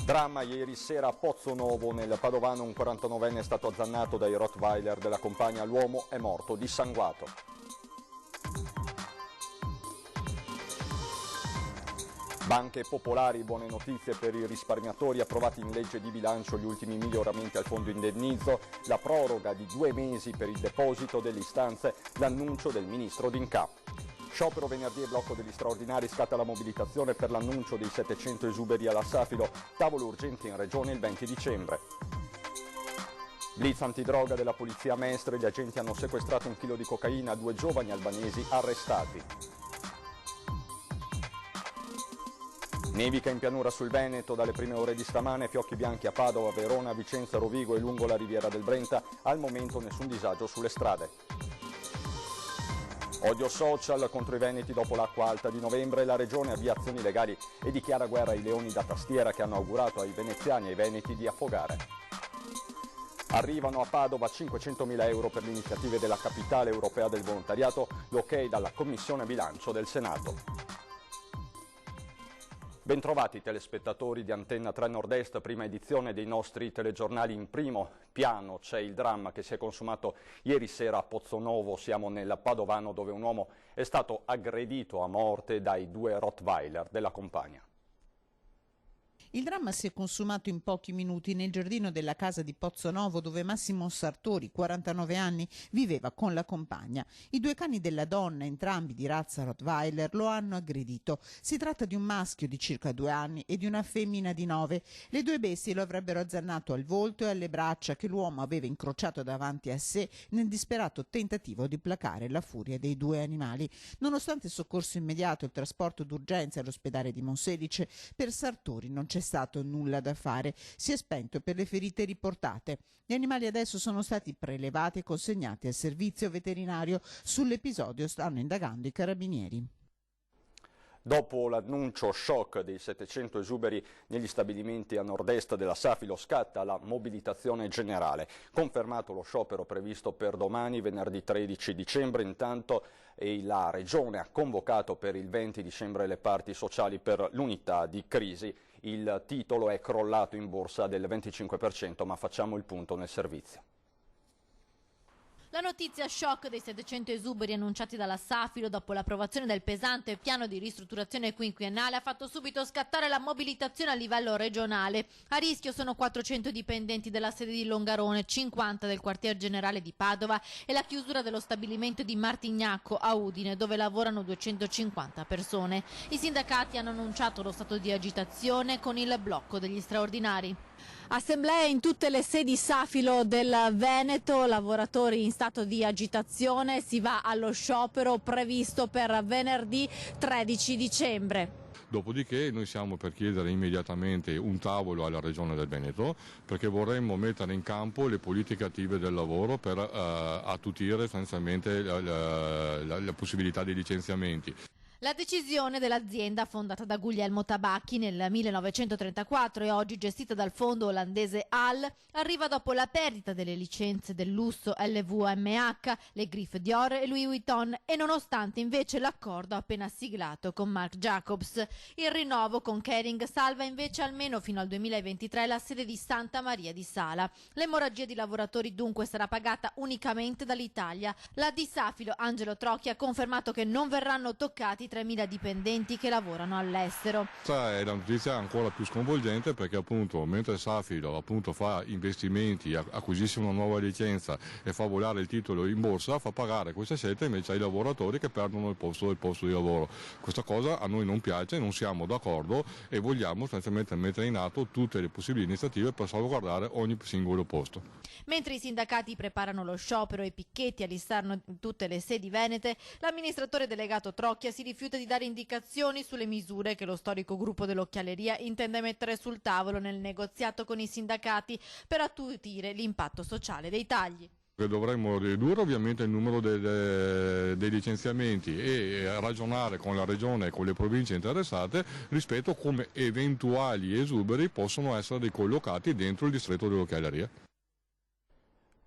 Dramma ieri sera a Pozzonovo, nel Padovano, un 49enne è stato azzannato dai Rottweiler della compagna. L'uomo è morto dissanguato. Banche popolari, buone notizie per i risparmiatori, approvati in legge di bilancio gli ultimi miglioramenti al fondo indennizzo, la proroga di 2 mesi per il deposito delle istanze, l'annuncio del ministro D'Incà. Sciopero venerdì e blocco degli straordinari, scatta la mobilitazione per l'annuncio dei 700 esuberi alla Safilo, tavolo urgente in regione il 20 dicembre. Blitz antidroga della polizia a Mestre, gli agenti hanno sequestrato 1 chilo di cocaina, 2 giovani albanesi arrestati. Nevica in pianura sul Veneto, dalle prime ore di stamane, fiocchi bianchi a Padova, Verona, Vicenza, Rovigo e lungo la riviera del Brenta, al momento nessun disagio sulle strade. Odio social contro i veneti dopo l'acqua alta di novembre, la regione avvia azioni legali e dichiara guerra ai leoni da tastiera che hanno augurato ai veneziani e ai veneti di affogare. Arrivano a Padova 500.000 euro per le iniziative della Capitale Europea del Volontariato, l'ok dalla Commissione Bilancio del Senato. Bentrovati telespettatori di Antenna 3 Nord-Est, prima edizione dei nostri telegiornali. In primo piano c'è il dramma che si è consumato ieri sera a Pozzonovo. Siamo nel Padovano, dove un uomo è stato aggredito a morte dai 2 Rottweiler della compagna. Il dramma si è consumato in pochi minuti nel giardino della casa di Pozzonovo, dove Massimo Sartori, 49 anni, viveva con la compagna. I 2 cani della donna, entrambi di razza Rottweiler, lo hanno aggredito. Si tratta di un maschio di circa 2 anni e di una femmina di 9. Le 2 bestie lo avrebbero azzannato al volto e alle braccia, che l'uomo aveva incrociato davanti a sé nel disperato tentativo di placare la furia dei 2 animali. Nonostante il soccorso immediato e il trasporto d'urgenza all'ospedale di Monselice, per Sartori non c'è stato nulla da fare, si è spento per le ferite riportate. Gli animali adesso sono stati prelevati e consegnati al servizio veterinario. Sull'episodio stanno indagando i carabinieri. Dopo l'annuncio shock dei 700 esuberi negli stabilimenti a nord-est della Safilo, scatta la mobilitazione generale. Confermato lo sciopero previsto per domani, venerdì 13 dicembre. Intanto la Regione ha convocato per il 20 dicembre le parti sociali per l'unità di crisi. Il titolo è crollato in borsa del 25%, ma facciamo il punto nel servizio. La notizia shock dei 700 esuberi annunciati dalla Safilo dopo l'approvazione del pesante piano di ristrutturazione quinquennale ha fatto subito scattare la mobilitazione a livello regionale. A rischio sono 400 dipendenti della sede di Longarone, 50 del quartier generale di Padova e la chiusura dello stabilimento di Martignacco a Udine, dove lavorano 250 persone. I sindacati hanno annunciato lo stato di agitazione con il blocco degli straordinari. Assemblee in tutte le sedi Safilo del Veneto, lavoratori in stato di agitazione, si va allo sciopero previsto per venerdì 13 dicembre. Dopodiché noi siamo per chiedere immediatamente un tavolo alla Regione del Veneto, perché vorremmo mettere in campo le politiche attive del lavoro per attutire essenzialmente la possibilità di licenziamenti. La decisione dell'azienda, fondata da Guglielmo Tabacchi nel 1934 e oggi gestita dal fondo olandese HAL, arriva dopo la perdita delle licenze del lusso LVMH, le Griff Dior e Louis Vuitton e nonostante invece l'accordo appena siglato con Marc Jacobs. Il rinnovo con Kering salva invece almeno fino al 2023 la sede di Santa Maria di Sala. L'emorragia di lavoratori dunque sarà pagata unicamente dall'Italia. La di Safilo, Angelo Trocchi, ha confermato che non verranno toccati 3.000 dipendenti che lavorano all'estero. Questa è la notizia ancora più sconvolgente, perché appunto mentre Safilo fa investimenti, acquisisce una nuova licenza e fa volare il titolo in borsa, fa pagare queste scelte invece ai lavoratori che perdono il posto di lavoro. Questa cosa a noi non piace, non siamo d'accordo e vogliamo sostanzialmente mettere in atto tutte le possibili iniziative per salvaguardare ogni singolo posto. Mentre i sindacati preparano lo sciopero e i picchetti all'esterno di tutte le sedi venete, l'amministratore delegato Trocchia si rifiuta di dare indicazioni sulle misure che lo storico gruppo dell'occhialeria intende mettere sul tavolo nel negoziato con i sindacati per attutire l'impatto sociale dei tagli. Dovremmo ridurre ovviamente il numero dei licenziamenti e ragionare con la Regione e con le province interessate rispetto a come eventuali esuberi possono essere ricollocati dentro il distretto dell'occhialeria.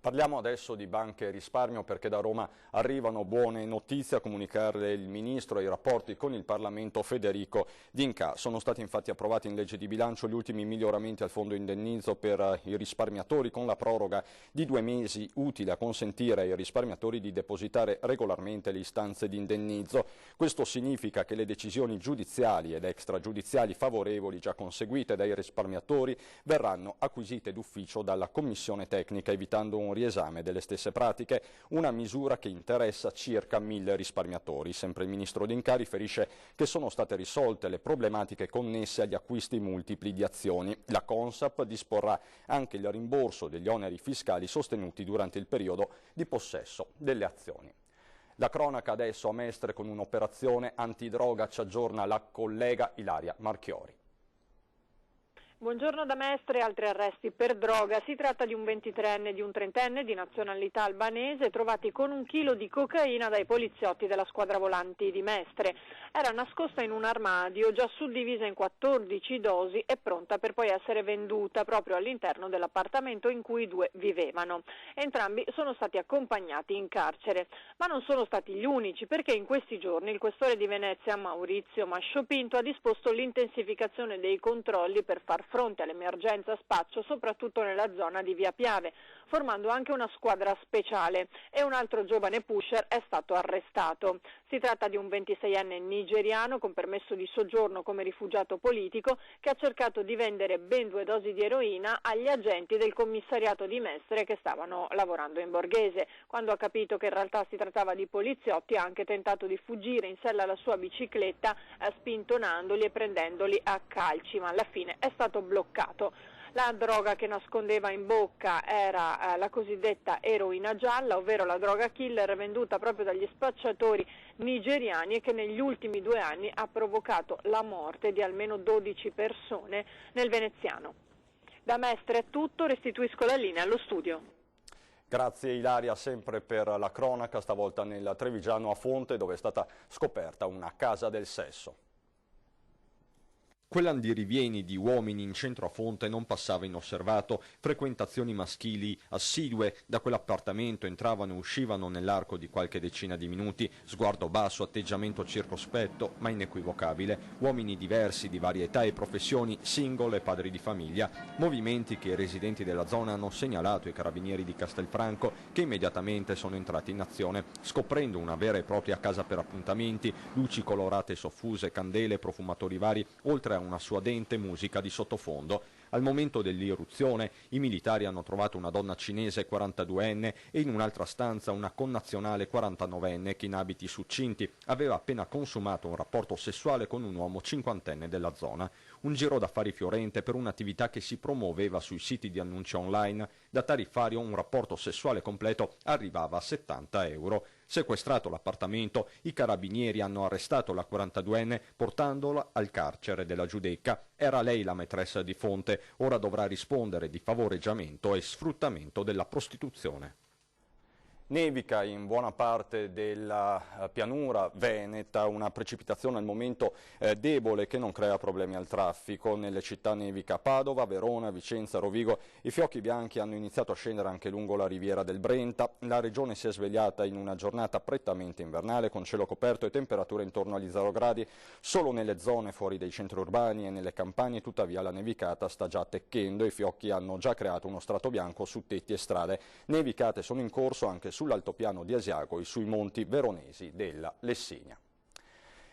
Parliamo adesso di banche e risparmio perché da Roma arrivano buone notizie a comunicare il Ministro e i rapporti con il Parlamento Federico D'Inca. Sono stati infatti approvati in legge di bilancio gli ultimi miglioramenti al fondo indennizzo per i risparmiatori con la proroga di 2 mesi utile a consentire ai risparmiatori di depositare regolarmente le istanze di indennizzo. Questo significa che le decisioni giudiziali ed extragiudiziali favorevoli già conseguite dai risparmiatori verranno acquisite d'ufficio dalla Commissione tecnica evitando un riesame delle stesse pratiche, una misura che interessa circa 1000 risparmiatori. Sempre il Ministro D'Inca riferisce che sono state risolte le problematiche connesse agli acquisti multipli di azioni. La Consap disporrà anche il rimborso degli oneri fiscali sostenuti durante il periodo di possesso delle azioni. La cronaca adesso a Mestre con un'operazione antidroga, ci aggiorna la collega Ilaria Marchiori. Buongiorno da Mestre, altri arresti per droga. Si tratta di un 23enne e di un 30enne di nazionalità albanese trovati con 1 chilo di cocaina dai poliziotti della squadra volanti di Mestre. Era nascosta in un armadio già suddivisa in 14 dosi e pronta per poi essere venduta proprio all'interno dell'appartamento in cui i due vivevano. Entrambi sono stati accompagnati in carcere. Ma non sono stati gli unici, perché in questi giorni il questore di Venezia, Maurizio Masciopinto, ha disposto l'intensificazione dei controlli per far fronte all'emergenza spaccio, soprattutto nella zona di Via Piave, formando anche una squadra speciale, e un altro giovane pusher è stato arrestato. Si tratta di un 26enne nigeriano con permesso di soggiorno come rifugiato politico che ha cercato di vendere ben 2 dosi di eroina agli agenti del commissariato di Mestre che stavano lavorando in borghese. Quando ha capito che in realtà si trattava di poliziotti ha anche tentato di fuggire in sella alla sua bicicletta spintonandoli e prendendoli a calci, ma alla fine è stato bloccato. La droga che nascondeva in bocca era la cosiddetta eroina gialla, ovvero la droga killer venduta proprio dagli spacciatori nigeriani e che negli ultimi 2 anni ha provocato la morte di almeno 12 persone nel veneziano. Da Mestre è tutto, restituisco la linea allo studio. Grazie Ilaria, sempre per la cronaca, stavolta nel Trevigiano a Fonte dove è stata scoperta una casa del sesso. Quell'andirivieni di uomini in centro a Fonte non passava inosservato, frequentazioni maschili assidue da quell'appartamento entravano e uscivano nell'arco di qualche decina di minuti, sguardo basso, atteggiamento circospetto ma inequivocabile, uomini diversi di varie età e professioni, single e padri di famiglia, movimenti che i residenti della zona hanno segnalato ai carabinieri di Castelfranco che immediatamente sono entrati in azione, scoprendo una vera e propria casa per appuntamenti, luci colorate e soffuse, candele, profumatori vari, oltre a una suadente musica di sottofondo. Al momento dell'irruzione i militari hanno trovato una donna cinese 42enne e in un'altra stanza una connazionale 49enne che in abiti succinti aveva appena consumato un rapporto sessuale con un uomo 50enne della zona. Un giro d'affari fiorente per un'attività che si promuoveva sui siti di annunci online. Da tariffario un rapporto sessuale completo arrivava a 70 euro. Sequestrato l'appartamento, i carabinieri hanno arrestato la 42enne portandola al carcere della Giudecca. Era lei la maîtresse di Fonte, ora dovrà rispondere di favoreggiamento e sfruttamento della prostituzione. Nevica in buona parte della pianura veneta, una precipitazione al momento debole che non crea problemi al traffico. Nelle città nevica Padova, Verona, Vicenza, Rovigo. I fiocchi bianchi hanno iniziato a scendere anche lungo la riviera del Brenta. La regione si è svegliata in una giornata prettamente invernale con cielo coperto e temperature intorno agli 0 gradi. Solo nelle zone fuori dai centri urbani e nelle campagne tuttavia la nevicata sta già attecchendo e i fiocchi hanno già creato uno strato bianco su tetti e strade. Nevicate sono in corso anche sull'altopiano di Asiago e sui monti veronesi della Lessigna.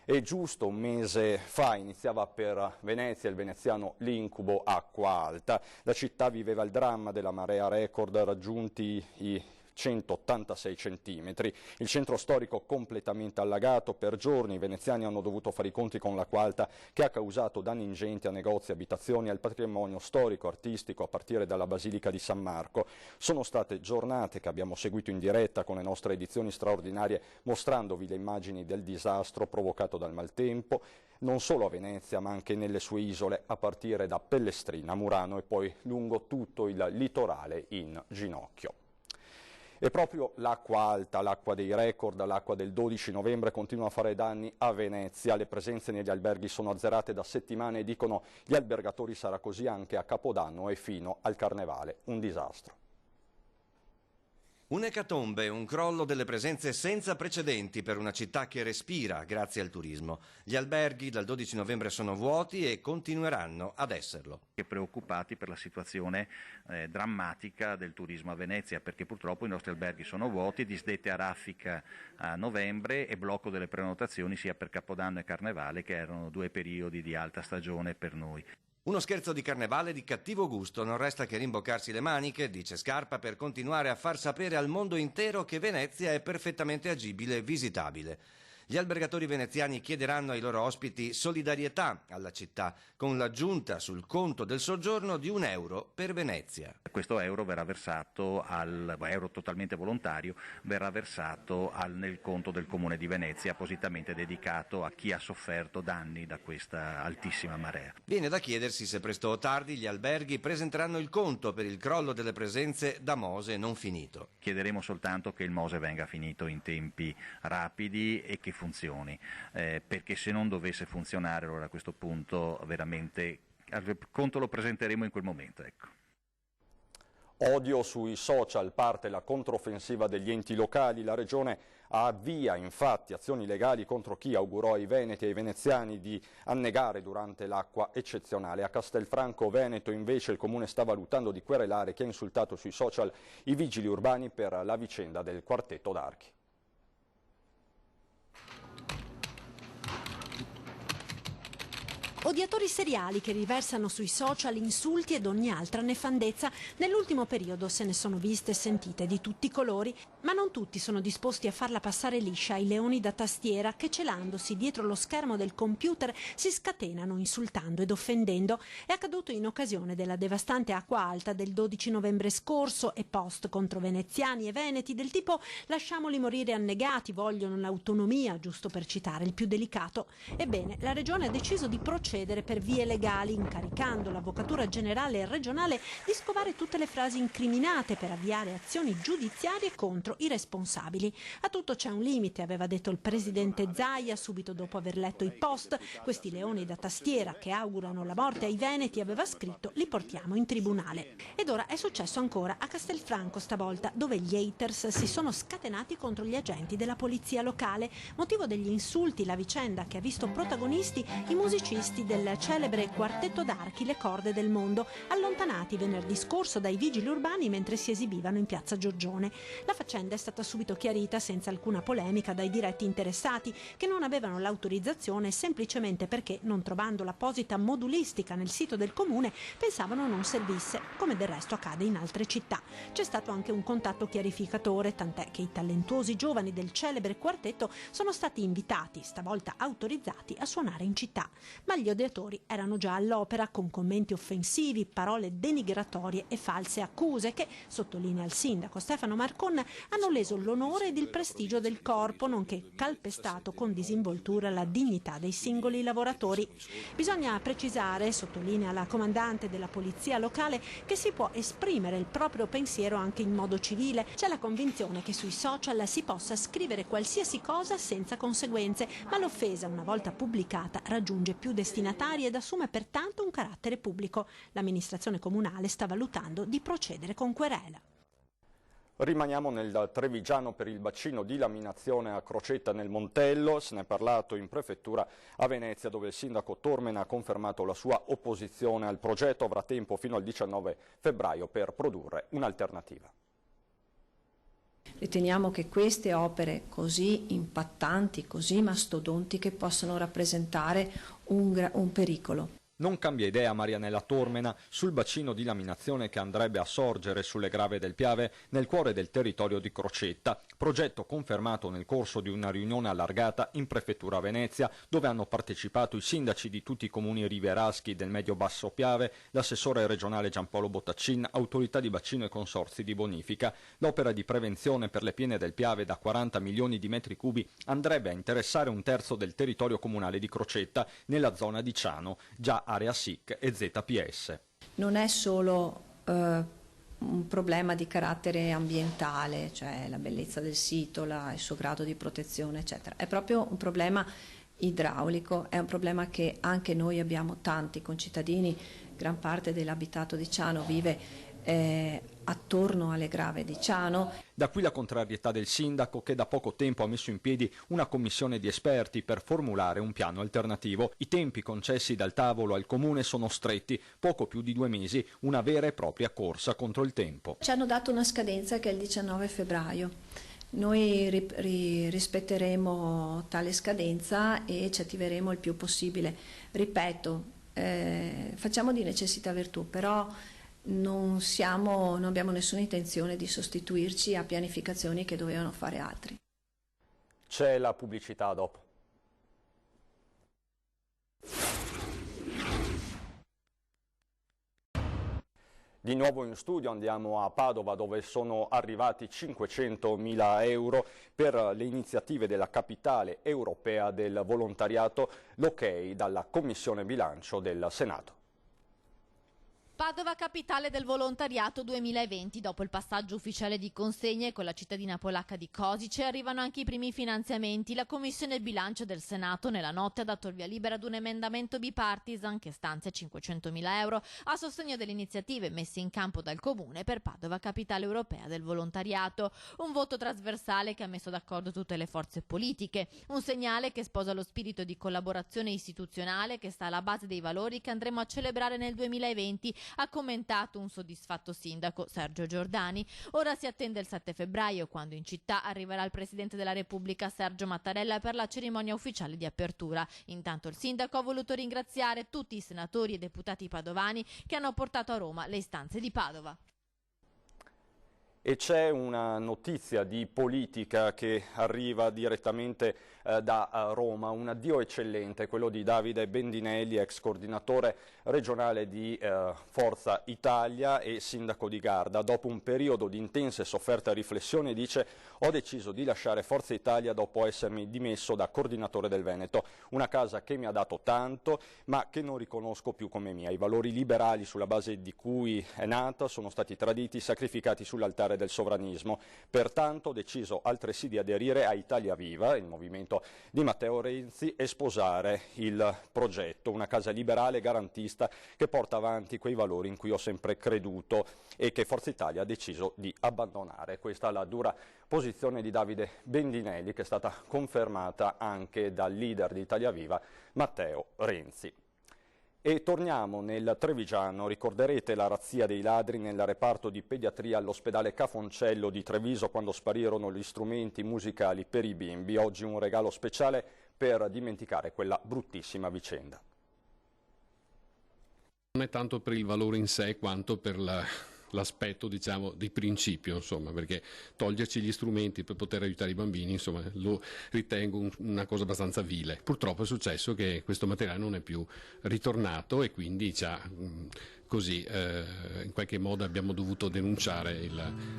E giusto un mese fa iniziava per Venezia, il veneziano, l'incubo acqua alta. La città viveva il dramma della marea record raggiunti i 186 centimetri. Il centro storico completamente allagato. Per giorni i veneziani hanno dovuto fare i conti con l'acqua alta che ha causato danni ingenti a negozi, abitazioni e al patrimonio storico, artistico a partire dalla Basilica di San Marco. Sono state giornate che abbiamo seguito in diretta con le nostre edizioni straordinarie mostrandovi le immagini del disastro provocato dal maltempo non solo a Venezia ma anche nelle sue isole a partire da Pellestrina, Murano e poi lungo tutto il litorale in ginocchio. E proprio l'acqua alta, l'acqua dei record, l'acqua del 12 novembre continua a fare danni a Venezia. Le presenze negli alberghi sono azzerate da settimane e dicono gli albergatori sarà così anche a Capodanno e fino al Carnevale. Un disastro. Un'ecatombe, un crollo delle presenze senza precedenti per una città che respira grazie al turismo. Gli alberghi dal 12 novembre sono vuoti e continueranno ad esserlo. Preoccupati per la situazione drammatica del turismo a Venezia, perché purtroppo i nostri alberghi sono vuoti, disdette a raffica a novembre e blocco delle prenotazioni sia per Capodanno e Carnevale, che erano due periodi di alta stagione per noi. Uno scherzo di carnevale di cattivo gusto, non resta che rimboccarsi le maniche, dice Scarpa, per continuare a far sapere al mondo intero che Venezia è perfettamente agibile e visitabile. Gli albergatori veneziani chiederanno ai loro ospiti solidarietà alla città, con l'aggiunta sul conto del soggiorno di €1 per Venezia. Questo euro verrà versato euro totalmente volontario, verrà versato nel conto del Comune di Venezia, appositamente dedicato a chi ha sofferto danni da questa altissima marea. Viene da chiedersi se presto o tardi gli alberghi presenteranno il conto per il crollo delle presenze da Mose non finito. Chiederemo soltanto che il Mose venga finito in tempi rapidi e che funzioni, perché se non dovesse funzionare allora a questo punto veramente il conto lo presenteremo in quel momento. Ecco. Odio sui social, parte la controffensiva degli enti locali. La Regione avvia infatti azioni legali contro chi augurò ai veneti e ai veneziani di annegare durante l'acqua eccezionale. A Castelfranco Veneto invece il Comune sta valutando di querelare chi ha insultato sui social i vigili urbani per la vicenda del quartetto d'Archi. Odiatori seriali che riversano sui social insulti ed ogni altra nefandezza. Nell'ultimo periodo se ne sono viste e sentite di tutti i colori, ma non tutti sono disposti a farla passare liscia ai leoni da tastiera che, celandosi dietro lo schermo del computer, si scatenano insultando ed offendendo. È accaduto in occasione della devastante acqua alta del 12 novembre scorso e post contro veneziani e veneti del tipo "lasciamoli morire annegati, vogliono l'autonomia", giusto per citare il più delicato. Ebbene, la Regione ha deciso di procedere per vie legali, incaricando l'Avvocatura Generale e Regionale di scovare tutte le frasi incriminate per avviare azioni giudiziarie contro i responsabili. A tutto c'è un limite, aveva detto il presidente Zaia subito dopo aver letto i post. Questi leoni da tastiera che augurano la morte ai veneti, aveva scritto, li portiamo in tribunale. Ed ora è successo ancora a Castelfranco stavolta, dove gli haters si sono scatenati contro gli agenti della polizia locale. Motivo degli insulti la vicenda che ha visto protagonisti i musicisti del celebre quartetto d'Archi Le Corde del Mondo, allontanati venerdì scorso dai vigili urbani mentre si esibivano in piazza Giorgione. La faccenda è stata subito chiarita senza alcuna polemica dai diretti interessati, che non avevano l'autorizzazione semplicemente perché, non trovando l'apposita modulistica nel sito del comune, pensavano non servisse, come del resto accade in altre città. C'è stato anche un contatto chiarificatore, tant'è che i talentuosi giovani del celebre quartetto sono stati invitati, stavolta autorizzati, a suonare in città. Ma gli odiatori erano già all'opera con commenti offensivi, parole denigratorie e false accuse che, sottolinea il sindaco Stefano Marcon, hanno leso l'onore ed il prestigio del corpo, nonché calpestato con disinvoltura la dignità dei singoli lavoratori. Bisogna precisare, sottolinea la comandante della polizia locale, che si può esprimere il proprio pensiero anche in modo civile. C'è la convinzione che sui social si possa scrivere qualsiasi cosa senza conseguenze, ma l'offesa, una volta pubblicata, raggiunge più destinatari ed assume pertanto un carattere pubblico. L'amministrazione comunale sta valutando di procedere con querela. Rimaniamo nel Trevigiano per il bacino di laminazione a Crocetta nel Montello. Se ne è parlato in prefettura a Venezia, dove il sindaco Tormena ha confermato la sua opposizione al progetto. Avrà tempo fino al 19 febbraio per produrre un'alternativa. Riteniamo che queste opere così impattanti, così mastodontiche, possano rappresentare un pericolo. Non cambia idea Marianella Tormena sul bacino di laminazione che andrebbe a sorgere sulle Grave del Piave nel cuore del territorio di Crocetta, progetto confermato nel corso di una riunione allargata in prefettura a Venezia, dove hanno partecipato i sindaci di tutti i comuni rivieraschi del Medio-Basso Piave, l'assessore regionale Giampaolo Bottaccin, autorità di bacino e consorzi di bonifica. L'opera di prevenzione per le piene del Piave da 40 milioni di metri cubi andrebbe a interessare un terzo del territorio comunale di Crocetta nella zona di Ciano, già area SIC e ZPS. Non è solo un un problema di carattere ambientale, cioè la bellezza del sito, il suo grado di protezione, eccetera. È proprio un problema idraulico, è un problema che anche noi abbiamo, tanti concittadini, gran parte dell'abitato di Ciano vive attorno alle Grave di Ciano. Da qui la contrarietà del sindaco, che da poco tempo ha messo in piedi una commissione di esperti per formulare un piano alternativo. I tempi concessi dal tavolo al comune sono stretti, poco più di 2 mesi, una vera e propria corsa contro il tempo. Ci hanno dato una scadenza che è il 19 febbraio. Noi rispetteremo tale scadenza e ci attiveremo il più possibile. Ripeto, facciamo di necessità virtù, però non abbiamo nessuna intenzione di sostituirci a pianificazioni che dovevano fare altri. C'è la pubblicità dopo. Di nuovo in studio andiamo a Padova, dove sono arrivati 500.000 euro per le iniziative della capitale europea del volontariato, l'ok dalla Commissione Bilancio del Senato. Padova, capitale del volontariato 2020. Dopo il passaggio ufficiale di consegne con la cittadina polacca di Kozice arrivano anche i primi finanziamenti. La Commissione Bilancio del Senato nella notte ha dato il via libera ad un emendamento bipartisan che stanzia 500.000 euro a sostegno delle iniziative messe in campo dal Comune per Padova, capitale europea del volontariato. Un voto trasversale che ha messo d'accordo tutte le forze politiche. Un segnale che sposa lo spirito di collaborazione istituzionale che sta alla base dei valori che andremo a celebrare nel 2020. Ha commentato un soddisfatto sindaco, Sergio Giordani. Ora si attende il 7 febbraio, quando in città arriverà il Presidente della Repubblica Sergio Mattarella per la cerimonia ufficiale di apertura. Intanto il sindaco ha voluto ringraziare tutti i senatori e deputati padovani che hanno portato a Roma le istanze di Padova. E c'è una notizia di politica che arriva direttamente da Roma, un addio eccellente, quello di Davide Bendinelli, ex coordinatore regionale di Forza Italia e sindaco di Garda. Dopo un periodo di intense sofferte e riflessioni dice: ho deciso di lasciare Forza Italia dopo essermi dimesso da coordinatore del Veneto, una casa che mi ha dato tanto ma che non riconosco più come mia. I valori liberali sulla base di cui è nata sono stati traditi, sacrificati sull'altare del sovranismo. Pertanto ho deciso altresì di aderire a Italia Viva, il movimento di Matteo Renzi, e sposare il progetto, una casa liberale garantista che porta avanti quei valori in cui ho sempre creduto e che Forza Italia ha deciso di abbandonare. Questa è la dura posizione di Davide Bendinelli, che è stata confermata anche dal leader di Italia Viva, Matteo Renzi. E torniamo nel Trevigiano. Ricorderete la razzia dei ladri nel reparto di pediatria all'ospedale Cafoncello di Treviso, quando sparirono gli strumenti musicali per i bimbi. Oggi un regalo speciale per dimenticare quella bruttissima vicenda. Non è tanto per il valore in sé quanto per l'aspetto, diciamo, di principio, insomma, perché toglierci gli strumenti per poter aiutare i bambini, insomma, lo ritengo una cosa abbastanza vile. Purtroppo è successo che questo materiale non è più ritornato e quindi così in qualche modo abbiamo dovuto denunciare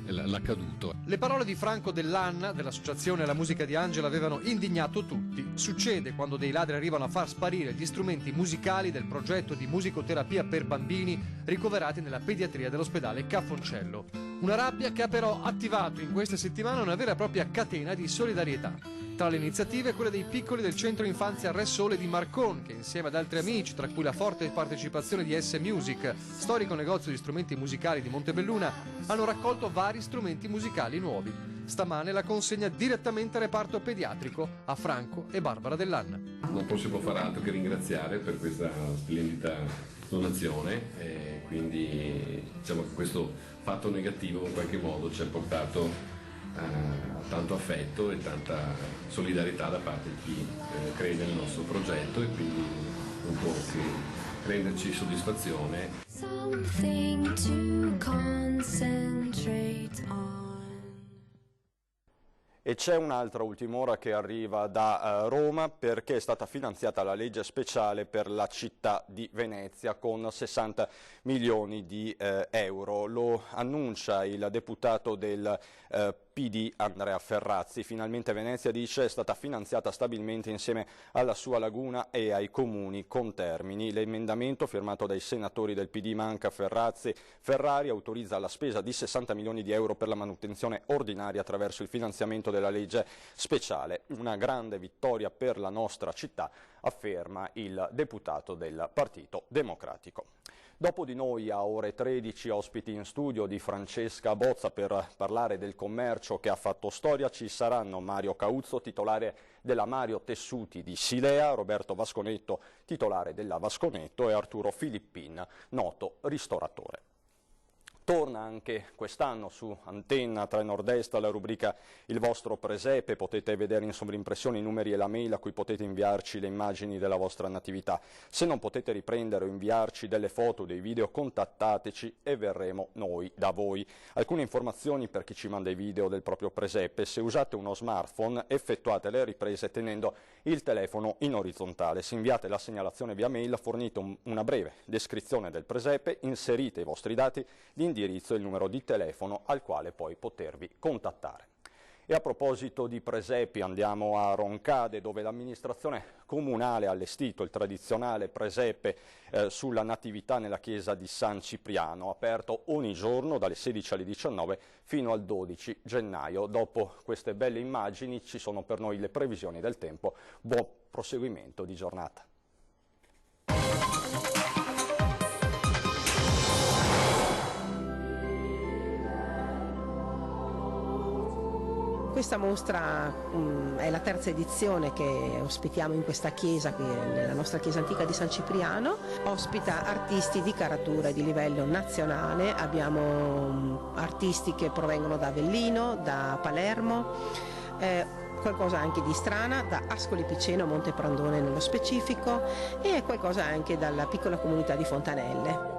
l'accaduto. Le parole di Franco Dell'Anna dell'associazione La Musica di Angela avevano indignato tutti. Succede quando dei ladri arrivano a far sparire gli strumenti musicali del progetto di musicoterapia per bambini ricoverati nella pediatria dell'ospedale Cafoncello. Una rabbia che ha però attivato in queste settimane una vera e propria catena di solidarietà. Tra le iniziative quelle dei piccoli del centro infanzia Re Sole di Marcon, che insieme ad altri amici, tra cui la forte partecipazione di S Music, storico negozio di strumenti musicali di Montebelluna, hanno raccolto vari strumenti musicali nuovi. Stamane la consegna direttamente al reparto pediatrico a Franco e Barbara Dell'Anna. Non possiamo far altro che ringraziare per questa splendida donazione e quindi diciamo che questo fatto negativo in qualche modo ci ha portato tanto affetto e tanta solidarietà da parte di chi crede nel nostro progetto e quindi non può che renderci soddisfazione. Something to concentrate on. E c'è un'altra ultima ora che arriva da Roma, perché è stata finanziata la legge speciale per la città di Venezia con 60 milioni di euro. Lo annuncia il deputato del PD Andrea Ferrazzi. Finalmente Venezia, dice, è stata finanziata stabilmente insieme alla sua laguna e ai comuni contermini. L'emendamento firmato dai senatori del PD Manca, Ferrazzi, Ferrari autorizza la spesa di 60 milioni di euro per la manutenzione ordinaria attraverso il finanziamento della legge speciale. Una grande vittoria per la nostra città, afferma il deputato del Partito Democratico. Dopo di noi a ore 13 ospiti in studio di Francesca Bozza per parlare del commercio che ha fatto storia. Ci saranno Mario Cauzzo, titolare della Mario Tessuti di Silea, Roberto Vasconetto, titolare della Vasconetto, e Arturo Filippin, noto ristoratore. Torna anche quest'anno su Antenna 3 Nord-Est la rubrica Il vostro presepe. Potete vedere in sovrimpressione i numeri e la mail a cui potete inviarci le immagini della vostra natività. Se non potete riprendere o inviarci delle foto o dei video, contattateci e verremo noi da voi. Alcune informazioni per chi ci manda i video del proprio presepe: se usate uno smartphone effettuate le riprese tenendo il telefono in orizzontale. Se inviate la segnalazione via mail fornite una breve descrizione del presepe, inserite i vostri dati, l'indirizzo e il numero di telefono al quale poi potervi contattare. E a proposito di presepi andiamo a Roncade, dove l'amministrazione comunale ha allestito il tradizionale presepe sulla natività nella chiesa di San Cipriano, aperto ogni giorno dalle 16 alle 19 fino al 12 gennaio. Dopo queste belle immagini ci sono per noi le previsioni del tempo. Buon proseguimento di giornata. Questa mostra è la terza edizione che ospitiamo in questa chiesa, qui nella nostra chiesa antica di San Cipriano. Ospita artisti di caratura di livello nazionale, abbiamo artisti che provengono da Avellino, da Palermo, qualcosa anche di Strana, da Ascoli Piceno, Monte Prandone nello specifico, e qualcosa anche dalla piccola comunità di Fontanelle.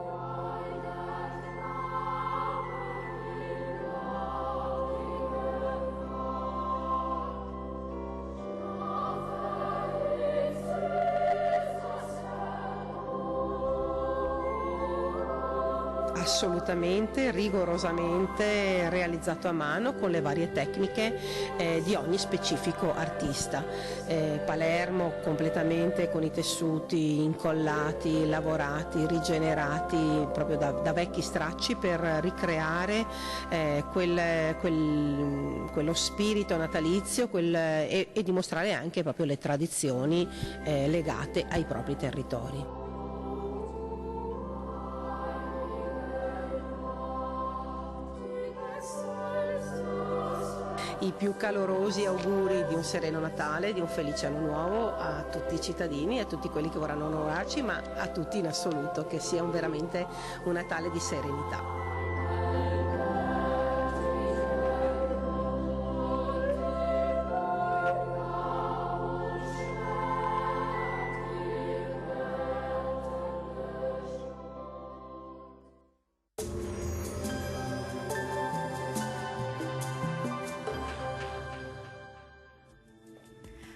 Assolutamente, rigorosamente realizzato a mano con le varie tecniche di ogni specifico artista. Palermo completamente con i tessuti incollati, lavorati, rigenerati proprio da vecchi stracci per ricreare quello spirito natalizio e dimostrare anche proprio le tradizioni legate ai propri territori. I più calorosi auguri di un sereno Natale, di un felice anno nuovo a tutti i cittadini, a tutti quelli che vorranno onorarci, ma a tutti in assoluto, che sia veramente un Natale di serenità.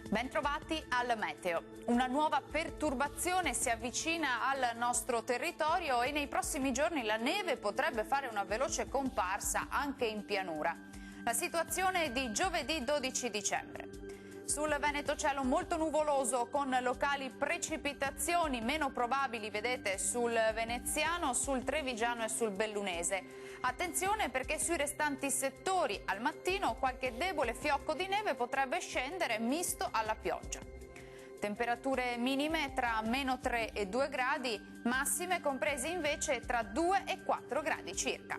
Bentrovati al meteo. Una nuova perturbazione si avvicina al nostro territorio e nei prossimi giorni la neve potrebbe fare una veloce comparsa anche in pianura. La situazione di giovedì 12 dicembre. Sul Veneto cielo molto nuvoloso con locali precipitazioni meno probabili, vedete, sul veneziano, sul trevigiano e sul bellunese. Attenzione perché sui restanti settori al mattino qualche debole fiocco di neve potrebbe scendere misto alla pioggia. Temperature minime tra -3 e 2 gradi, massime comprese invece tra 2 e 4 gradi circa.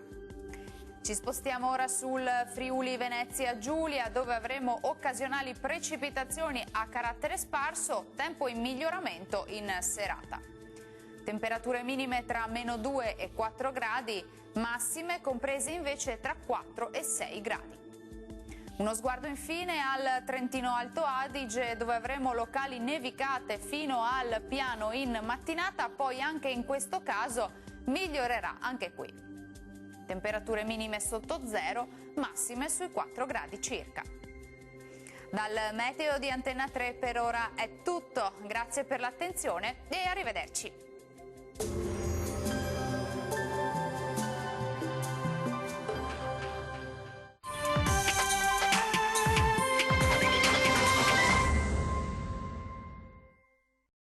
Ci spostiamo ora sul Friuli Venezia Giulia, dove avremo occasionali precipitazioni a carattere sparso, tempo in miglioramento in serata. Temperature minime tra -2 e 4 gradi, massime comprese invece tra 4 e 6 gradi. Uno sguardo infine al Trentino Alto Adige, dove avremo locali nevicate fino al piano in mattinata, poi anche in questo caso migliorerà anche qui. Temperature minime sotto zero, massime sui 4 gradi circa. Dal meteo di Antenna 3 per ora è tutto, grazie per l'attenzione e arrivederci.